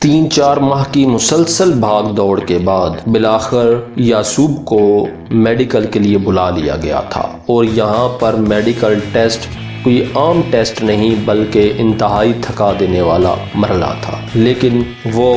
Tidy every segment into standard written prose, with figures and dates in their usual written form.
3-4 ماہ کی مسلسل بھاگ دوڑ کے بعد بالآخر یعصوب کو میڈیکل کے لیے بلا لیا گیا تھا، اور یہاں پر میڈیکل ٹیسٹ کوئی عام ٹیسٹ نہیں بلکہ انتہائی تھکا دینے والا مرحلہ تھا، لیکن وہ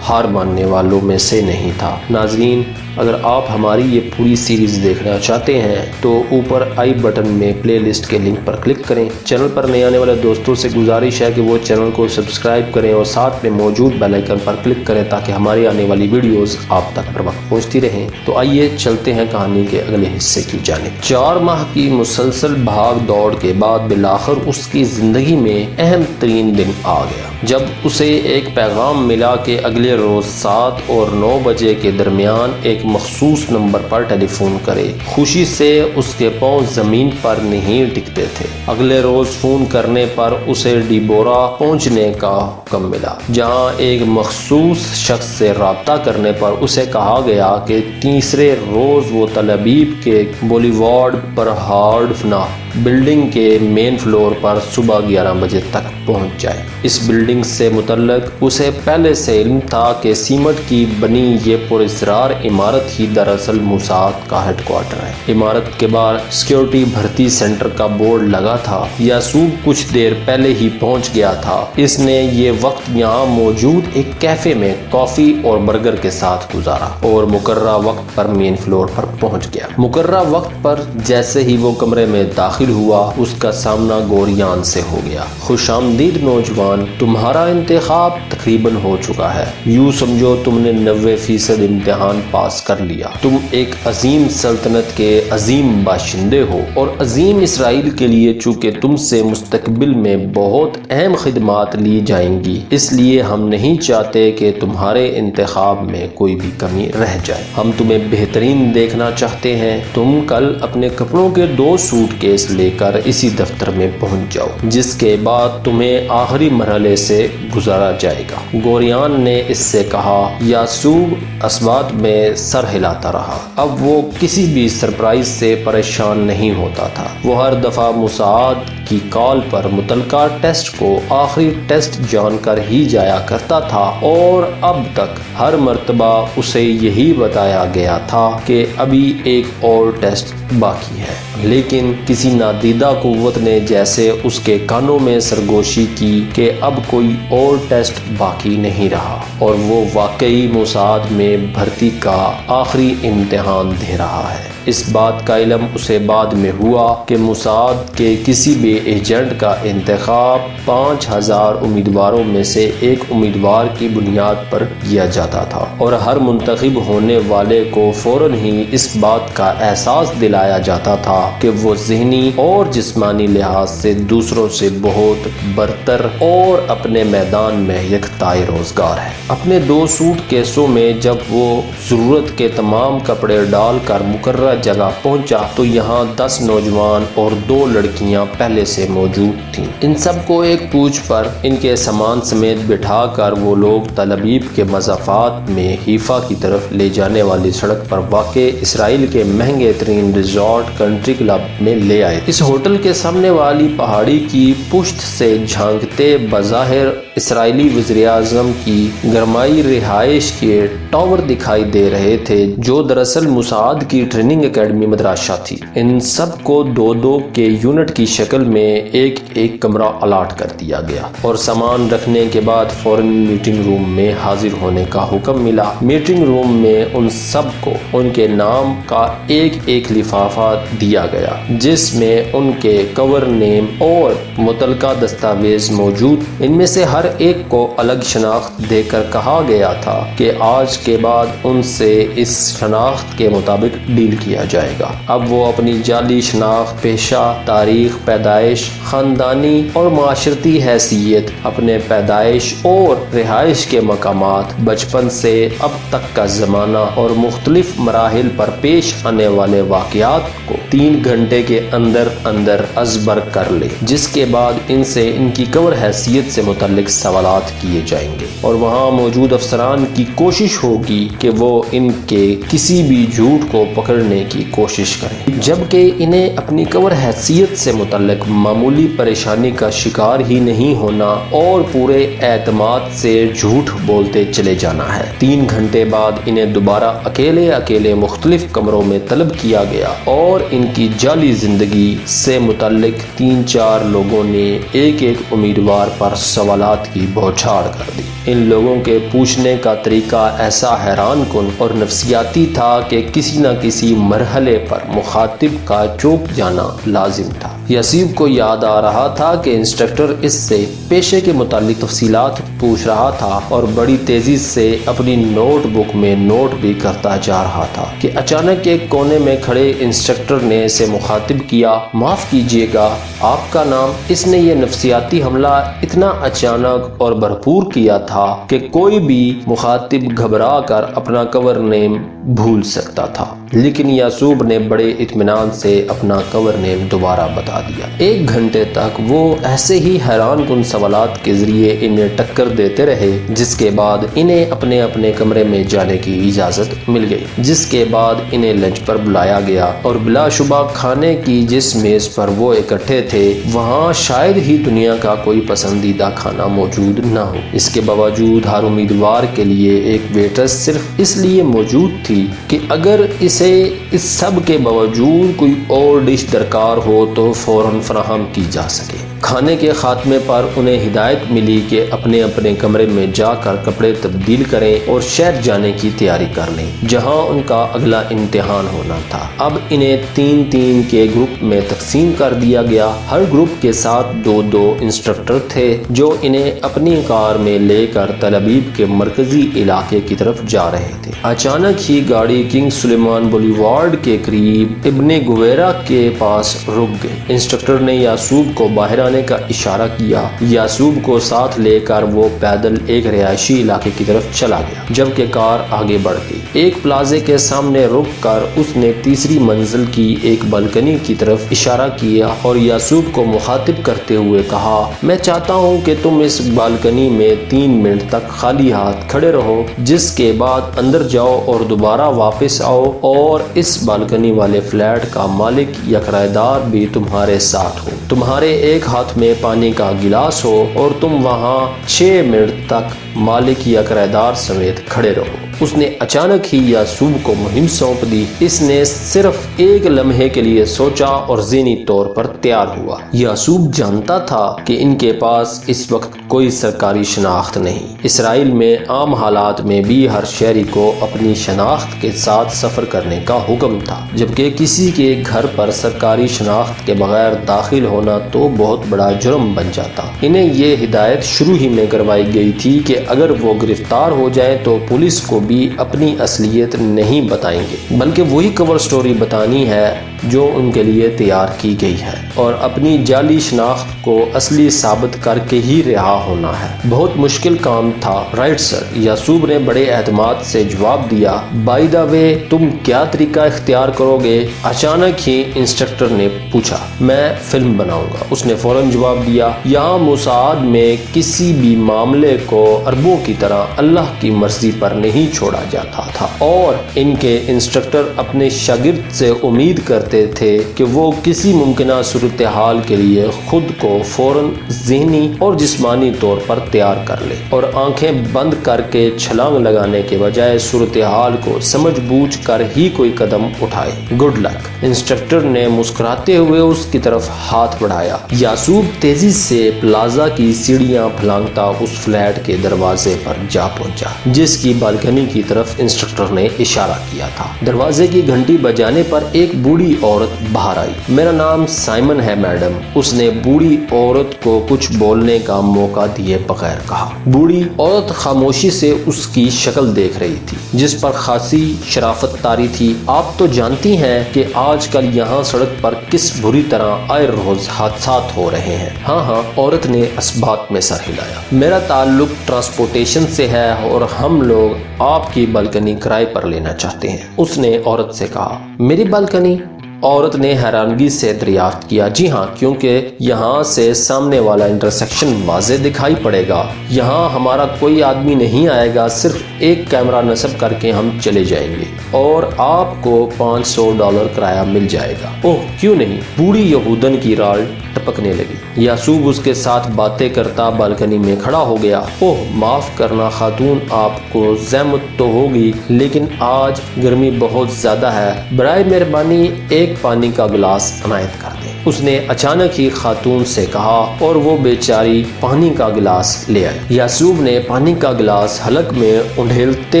ہار ماننے والوں میں سے نہیں تھا۔ ناظرین، اگر آپ ہماری یہ پوری سیریز دیکھنا چاہتے ہیں تو اوپر آئی بٹن میں پلے لسٹ کے لنک پر کلک کریں۔ چینل پر نئے آنے والے دوستوں سے گزارش ہے کہ وہ چینل کو سبسکرائب کریں اور ساتھ میں موجود بیل آئیکن پر کلک کریں تاکہ ہماری آنے والی ویڈیوز آپ تک بر وقت پہنچتی رہیں۔ تو آئیے چلتے ہیں کہانی کے اگلے حصے کی جانب۔ 4 ماہ کی مسلسل بھاگ دوڑ کے بعد بالآخر اس کی زندگی میں اہم ترین دن آ گیا، جب اسے ایک پیغام ملا کہ اگلے روز 7 اور 9 بجے کے درمیان ایک مخصوص نمبر پر ٹیلی فون کرے۔ خوشی سے اس کے پاؤں زمین پر نہیں ٹکتے تھے۔ اگلے روز فون کرنے پر اسے ڈیبورا پہنچنے کا حکم ملا، جہاں ایک مخصوص شخص سے رابطہ کرنے پر اسے کہا گیا کہ تیسرے روز وہ تل ابیب کے بولیوارڈ پر ہارڈفنا بلڈنگ کے مین فلور پر صبح 11 بجے تک پہنچ جائے۔ اس بلڈنگ سے متعلق اسے پہلے سے علم تھا کہ سیمنٹ کی بنی یہ پراسرار عمارت ہی دراصل موساد کا ہیڈ کوارٹر ہے۔ عمارت کے باہر سیکیورٹی بھرتی سینٹر کا بورڈ لگا تھا۔ یعصوب کچھ دیر پہلے ہی پہنچ گیا تھا۔ اس نے یہ وقت یہاں موجود ایک کیفے میں کافی اور برگر کے ساتھ گزارا اور مقررہ وقت پر مین فلور پر پہنچ گیا۔ مقررہ وقت پر جیسے ہی وہ کمرے میں داخل ہوا، اس کا سامنا گوریان سے ہو گیا۔ خوش آمدید نوجوان، تمہارا انتخاب تقریباً ہو چکا ہے۔ یوں سمجھو تم نے 90% امتحان پاس کر لیا۔ تم ایک عظیم سلطنت کے عظیم باشندے ہو، اور عظیم اسرائیل کے لیے چونکہ تم سے مستقبل میں بہت اہم خدمات لی جائیں گی، اس لیے ہم نہیں چاہتے کہ تمہارے انتخاب میں کوئی بھی کمی رہ جائے۔ ہم تمہیں بہترین دیکھنا چاہتے ہیں۔ تم کل اپنے کپڑوں کے 2 سوٹ کیس لے کر اسی دفتر میں پہنچ جاؤ، جس کے بعد تمہیں آخری مرحلے سے گزارا جائے گا۔ گوریان نے اس سے کہا۔ یعصوب اسبات میں سر ہلاتا رہا۔ اب وہ کسی بھی سرپرائز سے پریشان نہیں ہوتا تھا۔ وہ ہر دفعہ موساد کی کال پر متعلقہ ٹیسٹ کو آخری ٹیسٹ جان کر ہی جایا کرتا تھا، اور اب تک ہر مرتبہ اسے یہی بتایا گیا تھا کہ ابھی ایک اور ٹیسٹ باقی ہے، لیکن کسی نادیدہ قوت نے جیسے اس کے کانوں میں سرگوشی کی کہ اب کوئی اور ٹیسٹ باقی نہیں رہا، اور وہ واقعی موساد میں بھرتی کا آخری امتحان دے رہا ہے۔ اس بات کا علم اسے بعد میں ہوا کہ موساد کے کسی بھی ایجنٹ کا انتخاب 5000 امیدواروں میں سے ایک امیدوار کی بنیاد پر کیا جاتا تھا، اور ہر منتخب ہونے والے کو فوراً ہی اس بات کا احساس دلایا جاتا تھا کہ وہ ذہنی اور جسمانی لحاظ سے دوسروں سے بہت برتر اور اپنے میدان میں یکتائے روزگار ہے۔ اپنے 2 سوٹ کیسوں میں جب وہ ضرورت کے تمام کپڑے ڈال کر مقررہ جگہ پہنچا تو یہاں 10 نوجوان اور 2 لڑکیاں پہلے سے موجود تھیں۔ ان سب کو ایک پوچھ پر ان کے سامان سمیت بٹھا کر وہ لوگ تل ابیب کے مضافات میں حیفا کی طرف لے جانے والی سڑک پر واقع اسرائیل کے مہنگے ترین ریزورٹ کنٹری کلب میں لے آئے۔ اس ہوٹل کے سامنے والی پہاڑی کی پشت سے جھانکتے بظاہر اسرائیلی وزیر اعظم کی گرمائی رہائش کے ٹاور دکھائی دے رہے تھے، جو دراصل موساد کی ٹریننگ اکیڈمی مدرسہ تھی۔ ان سب کو 2-2 کے یونٹ کی شکل میں ایک کمرہ الاٹ کر دیا گیا، اور سامان رکھنے کے بعد فوراً میٹنگ روم میں حاضر ہونے کا حکم ملا۔ میٹنگ روم میں ان سب کو ان کے نام کا ایک لفافہ دیا گیا، جس میں ان کے کور نیم اور متعلقہ دستاویز موجود۔ ان میں سے ہر ایک کو الگ شناخت دے کر کہا گیا تھا کہ آج کے بعد ان سے اس شناخت کے مطابق ڈیل کیا جائے گا۔ اب وہ اپنی جعلی شناخت، پیشہ، تاریخ پیدائش، خاندانی اور معاشرتی حیثیت، اپنے پیدائش اور رہائش کے مقامات، بچپن سے اب تک کا زمانہ اور مختلف مراحل پر پیش آنے والے واقعات کو 3 گھنٹے کے اندر ازبر کر لے، جس کے بعد ان سے ان کی کور حیثیت سے متعلق سوالات کیے جائیں گے اور وہاں موجود افسران کی کوشش ہوگی کہ وہ ان کے کسی بھی جھوٹ کو پکڑنے کی کوشش کریں، جبکہ انہیں اپنی کور حیثیت سے متعلق معمولی پریشانی کا شکار ہی نہیں ہونا اور پورے اعتماد سے جھوٹ بولتے چلے جانا ہے۔ 3 گھنٹے بعد انہیں دوبارہ اکیلے مختلف کمروں میں طلب کیا گیا اور ان کی جعلی زندگی سے متعلق 3-4 لوگوں نے ایک امیدوار پر سوالات کی بوچھاڑ کر دی۔ ان لوگوں کے پوچھنے کا طریقہ ایسا حیران کن اور نفسیاتی تھا کہ کسی نہ کسی مرحلے پر مخاطب کا چوک جانا لازم تھا۔ یاسوب کو یاد آ رہا تھا کہ انسٹرکٹر اس سے پیشے کے متعلق تفصیلات پوچھ رہا تھا اور بڑی تیزی سے اپنی نوٹ بک میں نوٹ بھی کرتا جا رہا تھا کہ اچانک ایک کونے میں کھڑے انسٹرکٹر نے اسے مخاطب کیا، معاف کیجیے گا، آپ کا نام؟ اس نے یہ نفسیاتی حملہ اتنا اچانک اور بھرپور کیا تھا کہ کوئی بھی مخاطب گھبرا کر اپنا کور نیم بھول سکتا تھا، لیکن یاسوب نے بڑے اطمینان سے اپنا کور نیم دوبارہ بتا دیا۔ 1 گھنٹے تک وہ ایسے ہی حیران کن سوالات کے ذریعے انہیں ٹکر دیتے رہے، جس کے بعد انہیں اپنے اپنے کمرے میں جانے کی اجازت مل گئی، جس کے بعد انہیں لنچ پر بلایا گیا اور بلا شبہ کھانے کی جس میز پر وہ اکٹھے تھے وہاں شاید ہی دنیا کا کوئی پسندیدہ کھانا موجود نہ ہو۔ اس کے باوجود ہر امیدوار کے لیے ایک ویٹرس صرف اس لیے موجود تھی کہ اگر اسے اس سب کے باوجود کوئی اور ڈش درکار ہو تو فوراً فراہم کی جا سکے۔ کھانے کے خاتمے پر انہیں ہدایت ملی کہ اپنے اپنے کمرے میں جا کر کپڑے تبدیل کریں اور شہر جانے کی تیاری کر لیں، جہاں ان کا اگلا امتحان ہونا تھا۔ اب انہیں 3 کے گروپ میں تقسیم کر دیا گیا۔ ہر گروپ کے ساتھ 2 انسٹرکٹر تھے جو انہیں اپنی کار میں لے کر تل ابیب کے مرکزی علاقے کی طرف جا رہے تھے۔ اچانک ہی گاڑی کنگ سلیمان بولیوارڈ کے قریب ابن گویرا کے پاس رک گئی۔ انسٹرکٹر نے یاسوب کو باہر آنے کا اشارہ کیا۔ یاسوب کو ساتھ لے کر وہ پیدل ایک رہائشی علاقے کی طرف چلا گیا، جبکہ کار آگے بڑھ گئی۔ ایک پلازے کے سامنے رک کر اس نے تیسری منزل کی ایک بالکنی کی طرف اشارہ کیا اور یاسوب کو مخاطب کرتے ہوئے کہا، میں چاہتا ہوں کہ تم اس بالکنی میں 3 منٹ تک خالی ہاتھ کھڑے رہو، جس کے بعد اندر جاؤ اور دوبارہ واپس آؤ اور اس بالکنی والے فلیٹ کا مالک یا کرایہ دار بھی تمہارے ساتھ ہو۔ تمہارے ایک ہاتھ میں پانی کا گلاس ہو اور تم وہاں 6 منٹ تک مالک یا کرایہ دار سمیت کھڑے رہو۔ اس نے اچانک ہی یاسوب کو مہم سونپ دی۔ اس نے صرف ایک لمحے کے لیے سوچا اور ذہنی طور پر تیار ہوا۔ یاسوب جانتا تھا کہ ان کے پاس اس وقت کوئی سرکاری شناخت نہیں۔ اسرائیل میں عام حالات میں بھی ہر شہری کو اپنی شناخت کے ساتھ سفر کرنے کا حکم تھا، جبکہ کسی کے گھر پر سرکاری شناخت کے بغیر داخل ہونا تو بہت بڑا جرم بن جاتا۔ انہیں یہ ہدایت شروع ہی میں کروائی گئی تھی کہ اگر وہ گرفتار ہو جائیں تو پولیس کو بھی اپنی اصلیت نہیں بتائیں گے، بلکہ وہی کور سٹوری بتانی ہے جو ان کے لیے تیار کی گئی ہے اور اپنی جعلی شناخت کو اصلی ثابت کر کے ہی رہا ہونا ہے۔ بہت مشکل کام تھا، رائٹ سر، یاسوب نے بڑے اعتماد سے جواب دیا۔ بائی دا وے، تم کیا طریقہ اختیار کرو گے؟ اچانک ہی انسٹرکٹر نے پوچھا۔ میں فلم بناؤں گا، اس نے فوراً جواب دیا۔ یہاں موساد میں کسی بھی معاملے کو عربوں کی طرح اللہ کی مرضی پر نہیں چھوڑا جاتا تھا اور ان کے انسٹرکٹر اپنے شاگرد سے امید کرتے تھے کہ وہ کسی ممکنہ صورتحال کے لیے خود کو فوراً ذہنی اور جسمانی طور پر تیار کر لے اور آنکھیں بند کر کے چھلانگ لگانے کے بجائے صورتحال کو سمجھ بوجھ کر ہی کوئی قدم اٹھائے۔ گڈ لک، انسٹرکٹر نے مسکراتے ہوئے اس کی طرف ہاتھ بڑھایا۔ یاسوب تیزی سے پلازا کی سیڑھیاں پھلانگتا اس فلیٹ کے دروازے پر جا پہنچا جس کی بالکنی کی طرف انسٹرکٹر نے اشارہ کیا تھا۔ دروازے کی گھنٹی بجانے پر ایک بوڑھی عورت باہر آئی۔ میرا نام سائمن ہے میڈم، اس نے بوڑھی عورت کو کچھ بولنے کا موقع دیے بغیر کہا۔ بوڑھی عورت خاموشی سے اس کی شکل دیکھ رہی تھی جس پر خاصی شرافت طاری تھی۔ آپ تو جانتی ہیں کہ آج کل یہاں سڑک پر کس بری طرح آئے روز حادثات ہو رہے ہیں۔ ہاں ہاں، عورت نے اسبات میں سر ہلایا۔ میرا تعلق ٹرانسپورٹیشن سے ہے اور ہم لوگ آپ کی بالکنی کرائے پر لینا چاہتے ہیں، اس نے عورت سے کہا۔ میری بالکنی؟ عورت نے حیرانگی سے دریافت کیا، جی ہاں، کیونکہ یہاں سے سامنے والا انٹرسیکشن واضح دکھائی پڑے گا، یہاں ہمارا کوئی آدمی نہیں آئے گا، صرف ایک کیمرہ نصب کر کے ہم چلے جائیں گے اور آپ کو $500 کرایہ مل جائے گا۔ اوہ کیوں نہیں، بوڑھی یہودن کی رال ٹپکنے لگی۔ یعصوب اس کے ساتھ باتیں کرتا بالکنی میں کھڑا ہو گیا۔ اوہ معاف کرنا خاتون، آپ کو زحمت تو ہوگی لیکن آج گرمی بہت زیادہ ہے، برائے مہربانی ایک پانی کا گلاس عنایت کر دیں۔ اس نے اچانک ہی خاتون سے کہا اور وہ بیچاری پانی کا گلاس لے آئی۔ یعصوب نے پانی کا گلاس حلق میں انڈھیلتے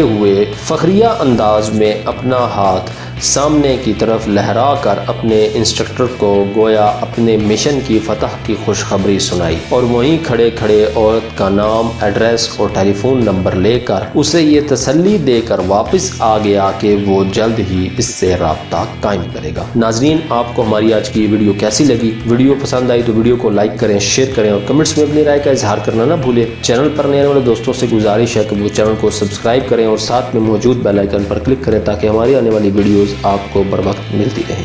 ہوئے فخریہ انداز میں اپنا ہاتھ سامنے کی طرف لہرا کر اپنے انسٹرکٹر کو گویا اپنے مشن کی فتح کی خوشخبری سنائی، اور وہیں کھڑے کھڑے عورت کا نام، ایڈریس اور ٹیلی فون نمبر لے کر اسے یہ تسلی دے کر واپس آ گیا کہ وہ جلد ہی اس سے رابطہ قائم کرے گا۔ ناظرین، آپ کو ہماری آج کی یہ ویڈیو کیسی لگی؟ ویڈیو پسند آئی تو ویڈیو کو لائک کریں، شیئر کریں اور کمنٹس میں اپنی رائے کا اظہار کرنا نہ بھولیں۔ چینل پر نئے آنے والے دوستوں سے گزارش ہے کہ وہ چینل کو سبسکرائب کریں اور ساتھ میں موجود بیل آئیکن پر کلک کریں تاکہ ہماری آنے والی ویڈیوز آپ کو بر وقت ملتی رہیں۔